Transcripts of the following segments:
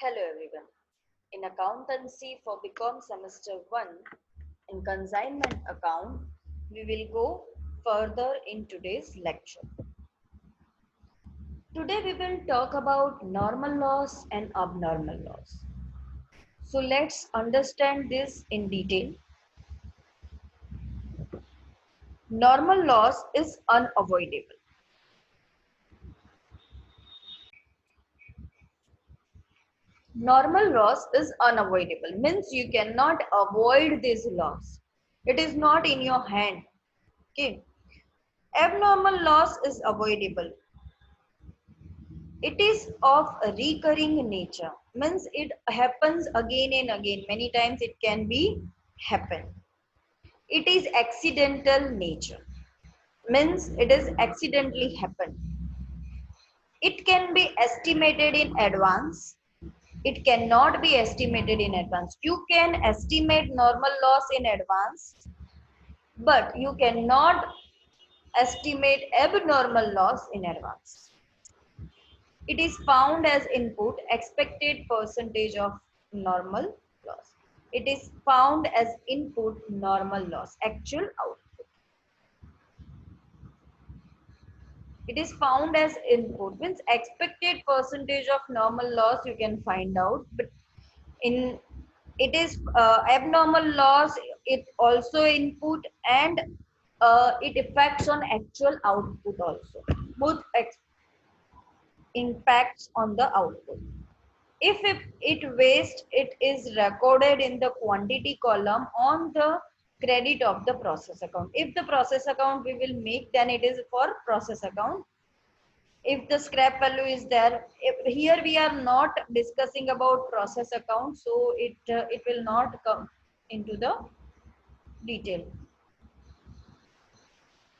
Hello everyone. In accountancy for BCom semester 1 in consignment account, we will go further in today's lecture. Today we will talk about normal loss and abnormal loss. So let's understand this in detail. Normal loss is unavoidable. Normal loss is unavoidable means you cannot avoid this loss. It is not in your hand. Okay. Abnormal loss is avoidable. It is of a recurring nature, means it happens again and again. Many times it can be happen. It is accidental nature, means it is accidentally happen. It can be estimated in advance. It cannot be estimated in advance. You can estimate normal loss in advance, but you cannot estimate abnormal loss in advance. It is found as input expected percentage of normal loss. It is found as input normal loss, actual output. It is found as input means expected percentage of normal loss you can find out, but in it is abnormal loss, it also input, and it affects on actual output also. Both impacts on the output. If it waste, it is recorded in the quantity column on the credit of the process account. If the process account we will make, then it is for process account. If the scrap value is there, here we are not discussing about process account, so it will not come into the detail.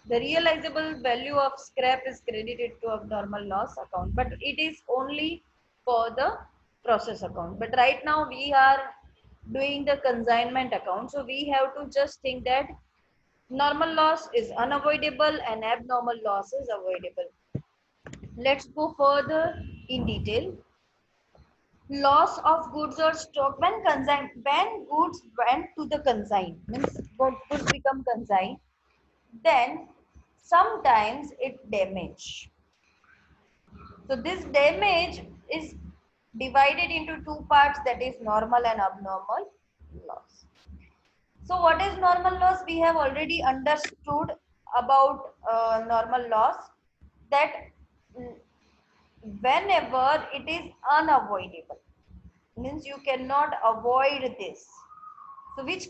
The realizable value of scrap is credited to abnormal loss account, but it is only for the process account. But right now we are doing the consignment account, so we have to just think that normal loss is unavoidable and abnormal loss is avoidable. Let's go further in detail. Loss of goods or stock when goods went to the consign, means goods become consigned, then sometimes it damage. So this damage is divided into two parts, that is normal and abnormal loss. So what is normal loss? We have already understood about normal loss, that whenever it is unavoidable, means you cannot avoid this. So which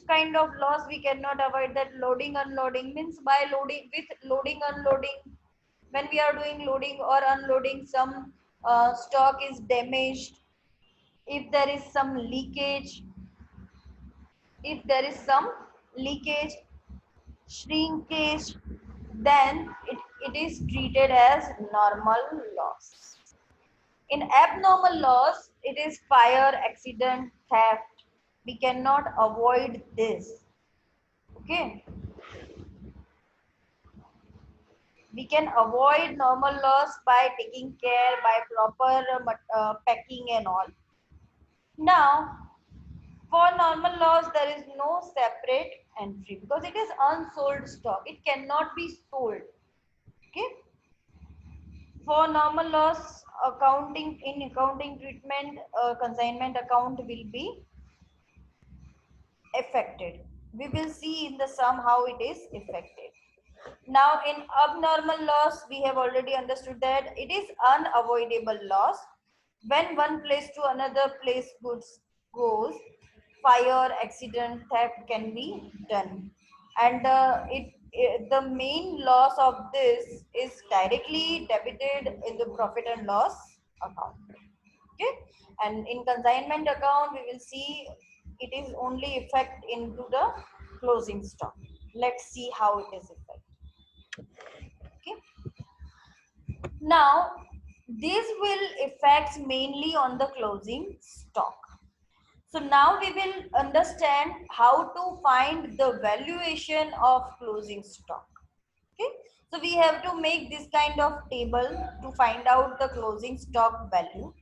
kind of loss we cannot avoid? That loading unloading, means by loading, with loading unloading, when we are doing loading or unloading, some stock is damaged. If there is some leakage, if there is some leakage, shrinkage, then it is treated as normal loss. In abnormal loss, it is fire, accident, theft. We cannot avoid this. Okay. We can avoid normal loss by taking care, by proper packing and all. Now, for normal loss, there is no separate entry because it is unsold stock. It cannot be sold. Okay. For normal loss, accounting in accounting treatment, consignment account will be affected. We will see in the sum how it is affected. Now in abnormal loss, we have already understood that it is unavoidable loss. When one place to another place goods goes, fire, accident, theft can be done. And the main loss of this is directly debited in the profit and loss account. Okay, and in consignment account we will see it is only effect into the closing stock. Let's see how it is effect. Okay, now this will affect mainly on the closing stock. So now we will understand how to find the valuation of closing stock. Okay, so we have to make this kind of table to find out the closing stock value.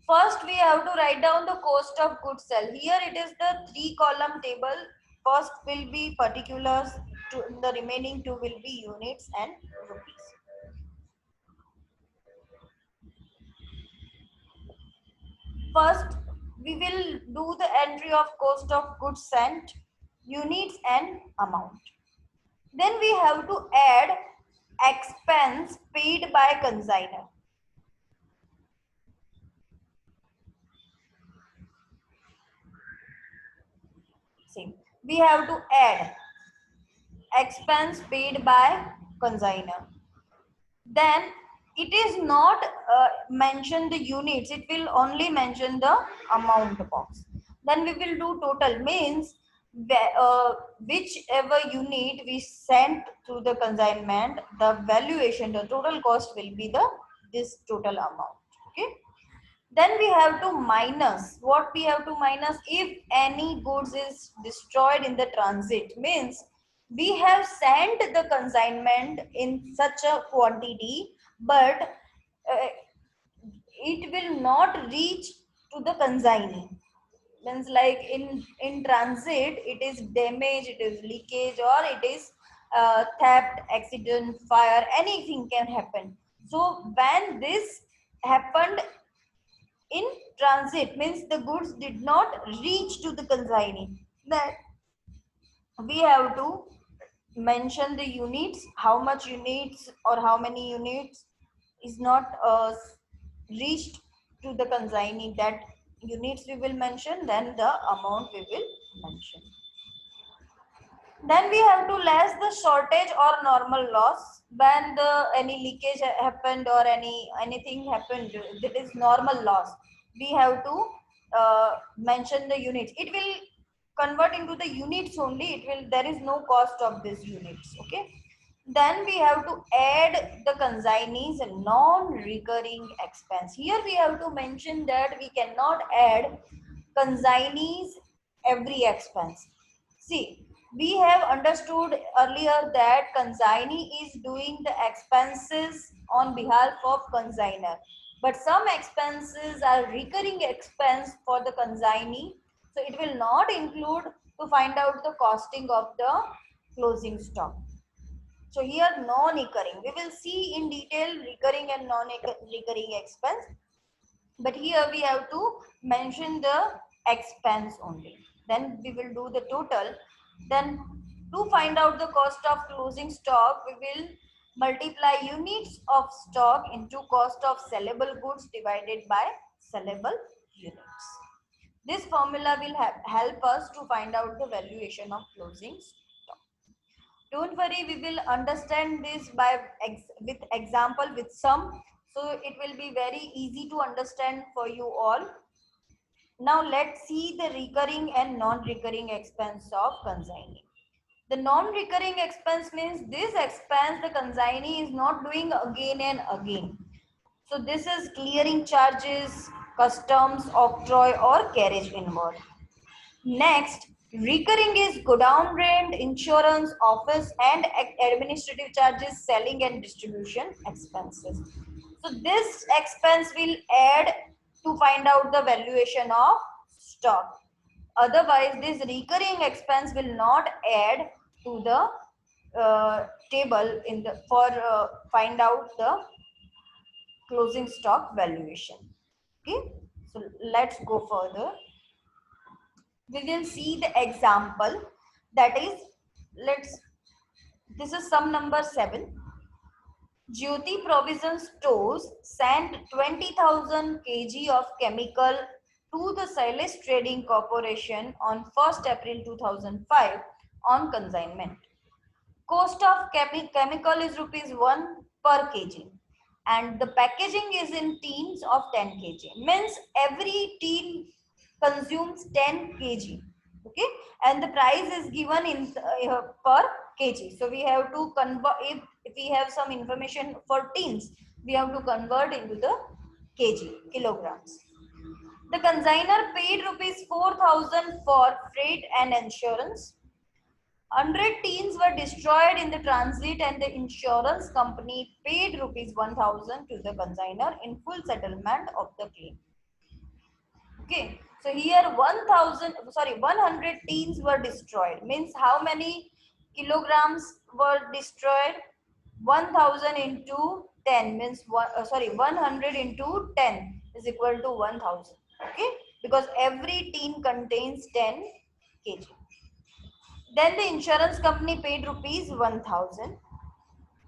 First, we have to write down the cost of goods sold. Here it is the 3-column table. First will be particulars, the remaining two will be units and rupees. First, we will do the entry of cost of goods sent, units and amount. Then we have to add expense paid by consignor. Same. We have to add expense paid by consignor. Then it is not mention the units, it will only mention the amount box. Then we will do total, means whichever unit we sent to the consignment, the valuation, the total cost will be the this total amount. Okay. Then we have to minus. What we have to minus? If any goods is destroyed in the transit, means we have sent the consignment in such a quantity, but it will not reach to the consignee. Means like in transit, it is damage, it is leakage, or it is theft, accident, fire, anything can happen. So when this happened in transit, means the goods did not reach to the consignee, then we have to mention the units, how much units or how many units is not reached to the consignee, that units we will mention, then the amount we will mention. Then we have to less the shortage or normal loss. When the any leakage happened or anything happened, that is normal loss, we have to mention the units. It will convert into the units only, it will, there is no cost of these units. Okay. Then we have to add the consignees non-recurring expense. Here we have to mention that we cannot add consignees every expense. See, we have understood earlier that consignee is doing the expenses on behalf of consignor, but some expenses are recurring expense for the consignee, so it will not include to find out the costing of the closing stock. So here non-recurring, we will see in detail recurring and non-recurring expense, but here we have to mention the expense only. Then we will do the total. Then to find out the cost of closing stock, we will multiply units of stock into cost of sellable goods divided by sellable units. This formula will help us to find out the valuation of closing stock. Don't worry, we will understand this by with example, with some, so it will be very easy to understand for you all. Now let's see the recurring and non-recurring expense of consignee. The non-recurring expense means this expense the consignee is not doing again and again. So this is clearing charges, customs, octroi or carriage inward. Next, recurring is godown rent, insurance, office and administrative charges, selling and distribution expenses. So this expense will add to find out the valuation of stock. Otherwise, this recurring expense will not add to the table in the for find out the closing stock valuation. Okay, so let's go further. We will see the example, that is, this is sum number 7. Jyoti Provision Stores sent 20,000 kg of chemical to the Silas Trading Corporation on 1st April 2005 on consignment. Cost of chemical is rupees 1 per kg and the packaging is in tins of 10 kg. Means every tin consumes 10 kg. Okay, and the price is given in per kg. So we have to convert, if we have some information for tins, we have to convert into the kg, kilograms. The consignor paid rupees 4,000 for freight and insurance. 100 tins were destroyed in the transit and the insurance company paid rupees 1,000 to the consignor in full settlement of the claim. Okay, so here 100 teens were destroyed. Means how many kilograms were destroyed? 1000 into 10 means 100 into 10 is equal to 1000. Okay, because every teen contains 10 kg. Then the insurance company paid rupees 1000.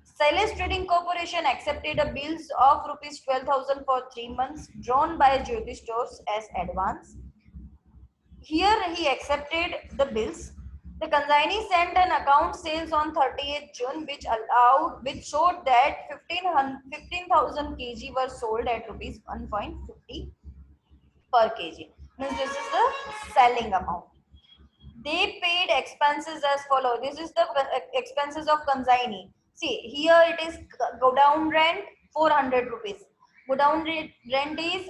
Silas Trading Corporation accepted a bills of rupees 12,000 for 3 months drawn by Jyoti Stores as advance. Here he accepted the bills. The consignee sent an account sales on 30th June which showed that 15,000 kg were sold at rupees 1.50 per kg. Means this is the selling amount. They paid expenses as follow. This is the expenses of consignee. See, here it is go down rent 400 rupees. Go down rent is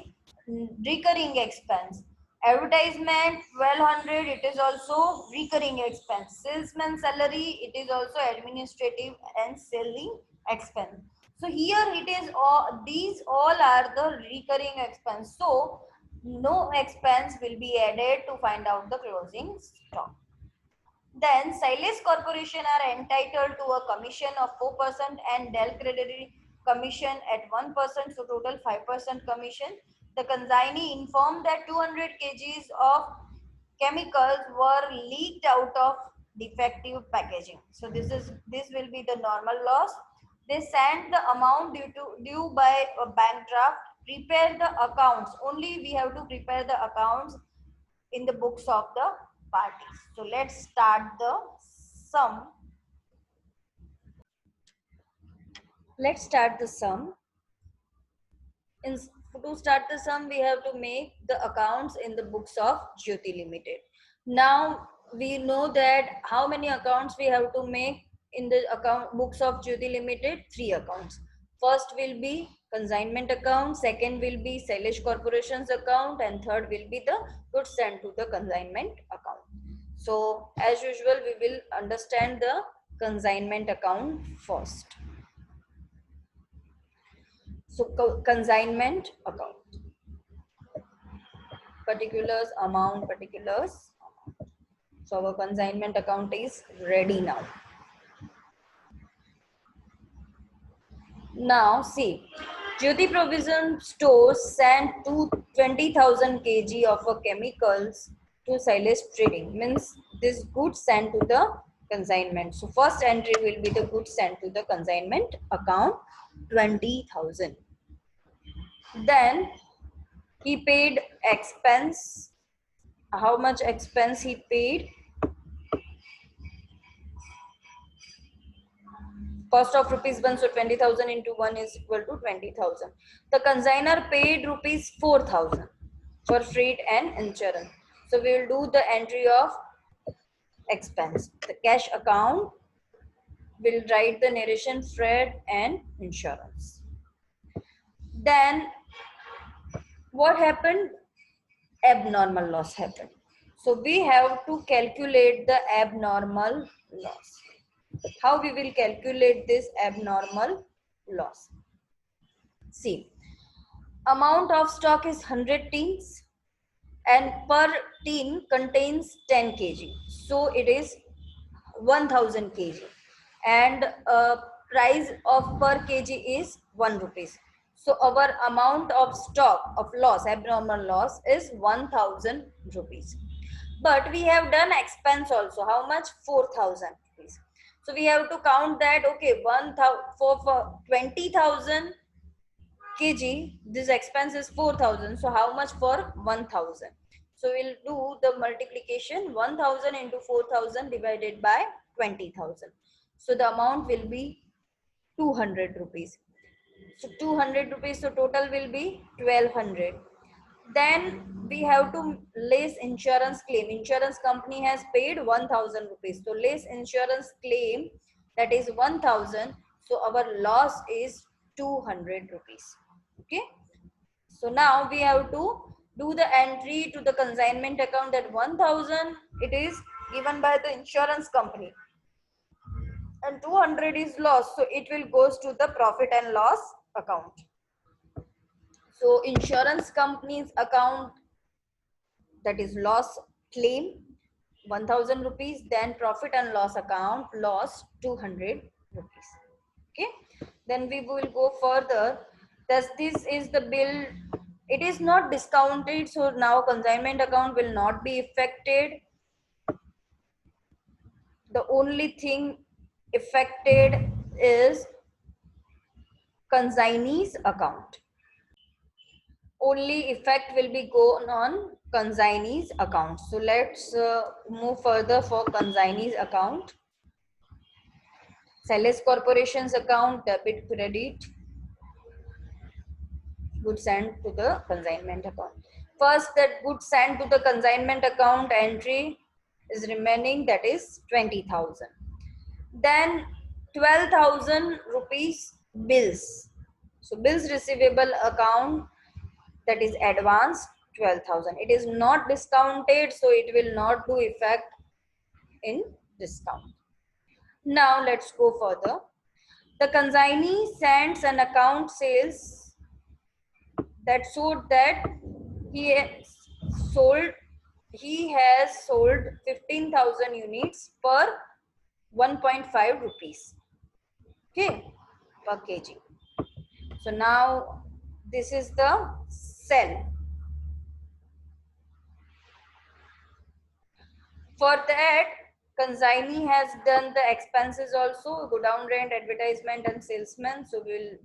recurring expense. Advertisement 1200, it is also recurring expense. Salesman salary, it is also administrative and selling expense. So here it is all, these all are the recurring expense. So no expense will be added to find out the closing stock. Then Silas Corporation are entitled to a commission of 4% and Dell Credit commission at 1%, so total 5% commission. The consignee informed that 200 kgs of chemicals were leaked out of defective packaging. So this will be the normal loss. They sent the amount due by a bank draft. Prepare the accounts. Only we have to prepare the accounts in the books of the parties. So let's start the sum. Let's start the sum. To start the sum, we have to make the accounts in the books of Jyoti Limited. Now we know that how many accounts we have to make in the account books of Jyoti Limited. 3 accounts. First will be consignment account, second will be Sailesh Corporation's account, and third will be the goods sent to the consignment account. So as usual, we will understand the consignment account first. So consignment account. Particulars, amount, particulars. So our consignment account is ready now. Now see, Jyoti Provision Stores sent 20,000 kg of chemicals to Silas Trading. Means this goods sent to the consignment. So first entry will be the goods sent to the consignment account, 20,000. Then he paid expense. How much expense he paid? Cost of rupees 1, so 20,000 into 1 is equal to 20,000. The consigner paid rupees 4,000 for freight and insurance. So we will do the entry of expense. The cash account will write the narration, freight and insurance. Then what happened? Abnormal loss happened. So we have to calculate the abnormal loss. How we will calculate this abnormal loss? See, amount of stock is 100 tins and per tin contains 10 kg. So it is 1000 kg and price of per kg is 1 rupees. So our amount of stock of loss, abnormal loss is 1000 rupees. But we have done expense also. How much? 4,000 rupees. So we have to count that, okay, for 20,000 kg, this expense is 4,000. So how much for 1,000? So we'll do the multiplication, 1,000 into 4,000 divided by 20,000. So the amount will be 200 rupees. So 200 rupees, so total will be 1,200. Then we have to less insurance claim. Insurance company has paid 1,000 rupees. So less insurance claim, that is 1,000. So our loss is 200 rupees. Okay. So now we have to do the entry to the consignment account that 1,000 it is given by the insurance company and 200 is loss. So it will goes to the profit and loss account. So insurance company's account that is loss claim 1000 rupees, then profit and loss account loss 200 rupees. Okay, then we will go further. Thus this is the bill, it is not discounted, so now consignment account will not be affected. The only thing affected is consignee's account. Only effect will be gone on consignee's account. So let's move further for consignee's account. Sales Corporation's account, debit, credit, goods sent to the consignment account. First, that goods sent to the consignment account entry is remaining, that is 20,000. Then 12,000 rupees bills. So bills receivable account, that is advance 12,000. It is not discounted, so it will not do effect in discount. Now let's go further. The consignee sends an account sales that showed that he has sold 15,000 units per 1.5 rupees, okay, per kg. So now this is the sell. For that, consignee has done the expenses also, go down rent, advertisement and salesman. So we will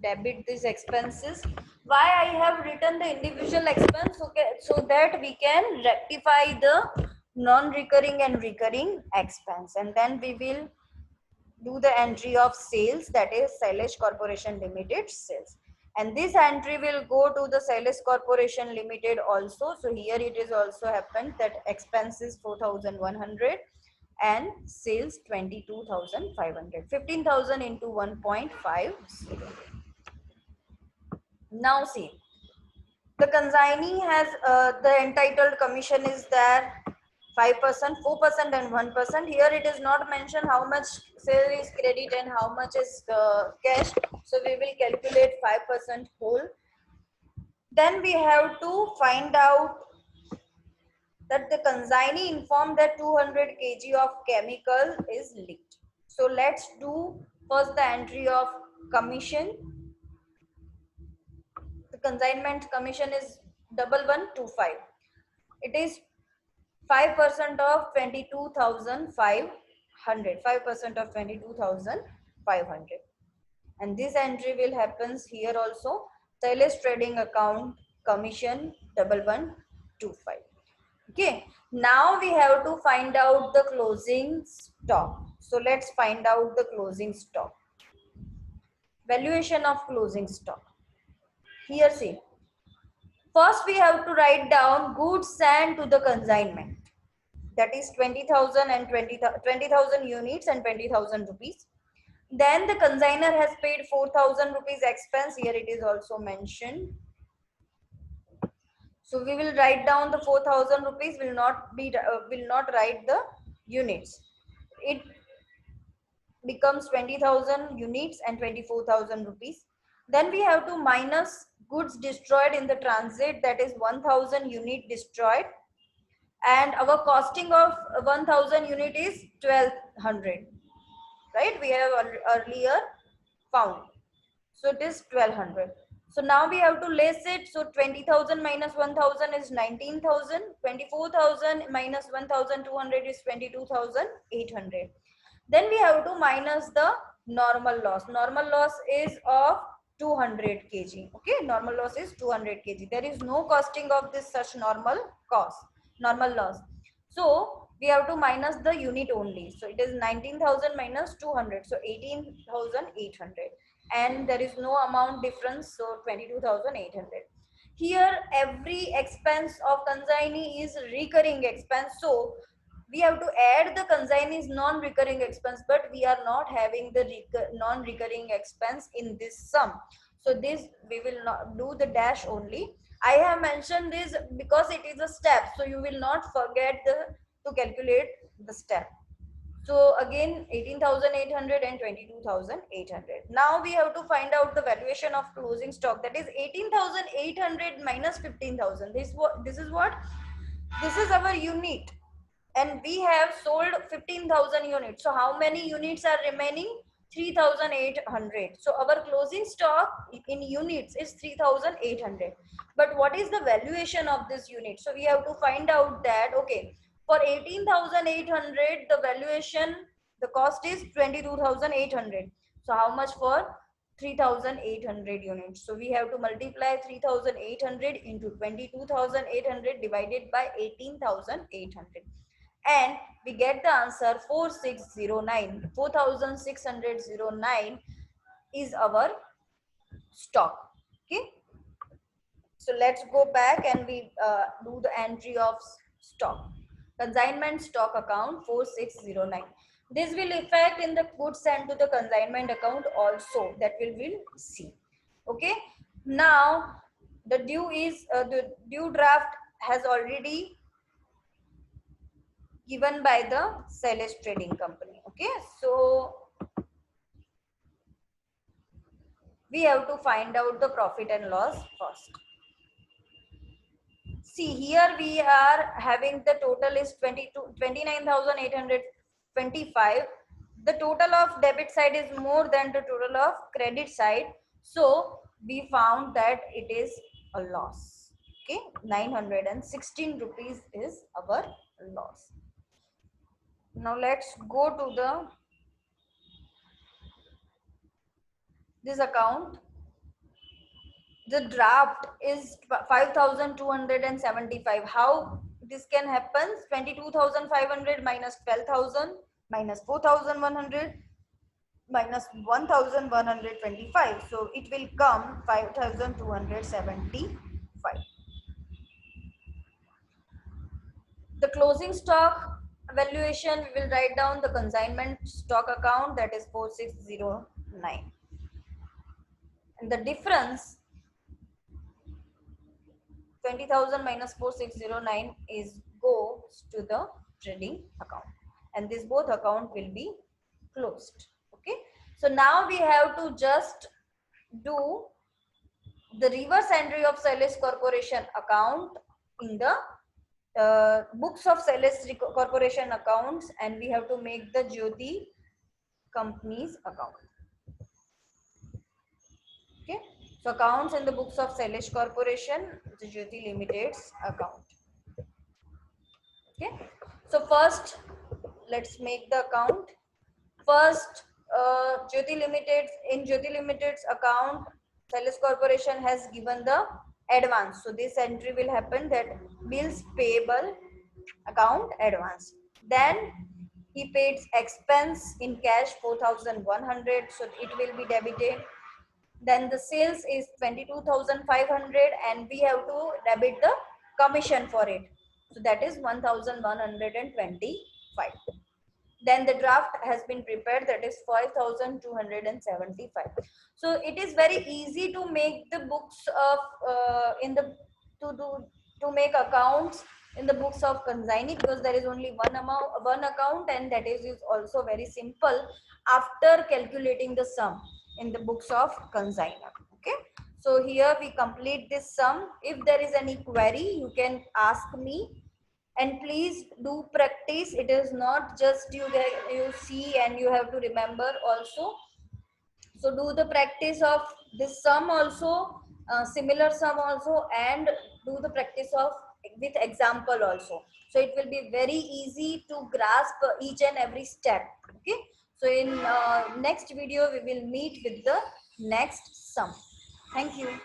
debit these expenses. Why I have written the individual expense? Okay, so that we can rectify the non-recurring and recurring expense, and then we will do the entry of sales, that is Sailesh Corporation Limited sales, and this entry will go to the Sailesh Corporation Limited also. So here it is also happened that expenses 4,100 and sales 22,500, 15,000 into 1.50. Now see, the consignee has the entitled commission is there 5%, 4% and 1%. Here it is not mentioned how much sale is credit and how much is cash. So we will calculate 5% whole. Then we have to find out that the consignee informed that 200 kg of chemical is leaked. So let's do first the entry of commission. The consignment commission is 1125. It is 5% of 22,500. 5% of 22,500. And this entry will happens here also. Sales trading account commission 1125. Okay. Now we have to find out the closing stock. So let's find out the closing stock. Valuation of closing stock. Here see. First we have to write down goods sent to the consignment. That is 20,000 and 20,000 units and 20,000 rupees. Then the consignor has paid 4,000 rupees expense. Here it is also mentioned. So we will write down the 4,000 rupees. Will not write the units. It becomes 20,000 units and 24,000 rupees. Then we have to minus goods destroyed in the transit. That is 1,000 unit destroyed. And our costing of 1,000 unit is 1,200, right? We have earlier found. So it is 1,200. So now we have to less it. So 20,000 minus 1,000 is 19,000. 24,000 minus 1,200 is 22,800. Then we have to minus the normal loss. Normal loss is of 200 kg. Okay, normal loss is 200 kg. There is no costing of this such normal loss. So we have to minus the unit only. So it is 19,000 minus 200. So 18,800. And there is no amount difference. So 22,800. Here every expense of consignee is recurring expense. So we have to add the consignee's non-recurring expense, but we are not having the non-recurring expense in this sum. So this we will not do the dash only. I have mentioned this because it is a step, so you will not forget to calculate the step. So again 18,800 and 22,800. Now we have to find out the valuation of closing stock, that is 18,800 minus 15,000. This is what? This is our unit, and we have sold 15,000 units. So how many units are remaining? 3,800. So our closing stock in units is 3,800. But what is the valuation of this unit? So we have to find out that, okay, for 18,800, the valuation, the cost is 22,800. So how much for 3,800 units? So we have to multiply 3,800 into 22,800 divided by 18,800. And we get the answer 4609. 4,609 is our stock. Okay. So let's go back and we do the entry of stock. Consignment stock account 4609. This will affect in the goods sent to the consignment account also, that we'll see. Okay. Now the the due draft has already given by the Celes Trading Company. Okay. So we have to find out the profit and loss first. See, here we are having the total is 29,825. The total of debit side is more than the total of credit side. So we found that it is a loss. Okay, 916 rupees is our loss. Now let's go to this account. The draft is 5,275. How this can happen? 22,500 minus 12,000 minus 4,100 minus 1,125. So it will come 5,275. The closing stock valuation, we will write down the consignment stock account, that is 4609. And the difference 20,000 minus 4609 is goes to the trading account, and this both account will be closed. Okay, so now we have to just do the reverse entry of Celes Corporation account in the books of Celes Corporation accounts, and we have to make the Jyoti company's account. Okay, so accounts in the books of Celes Corporation, the Jyoti Limited's account. Okay, so first let's make the account. First, Jyoti Limited, in Jyoti Limited's account, Celes Corporation has given the advance. So this entry will happen, that bills payable account advance. Then he paid expense in cash 4,100, so it will be debited. Then the sales is 22,500 and we have to debit the commission for it. So that is 1,125. Then the draft has been prepared, that is 5,275. So it is very easy to make the books of to make accounts in the books of consignee, because there is only one account, and that is also very simple after calculating the sum in the books of consignor. Okay, so here we complete this sum. If there is any query, you can ask me. And please do practice. It is not just you see and you have to remember also. So do the practice of this sum also, similar sum also, and do the practice of with example also. So it will be very easy to grasp each and every step. Okay. So in next video we will meet with the next sum. Thank you.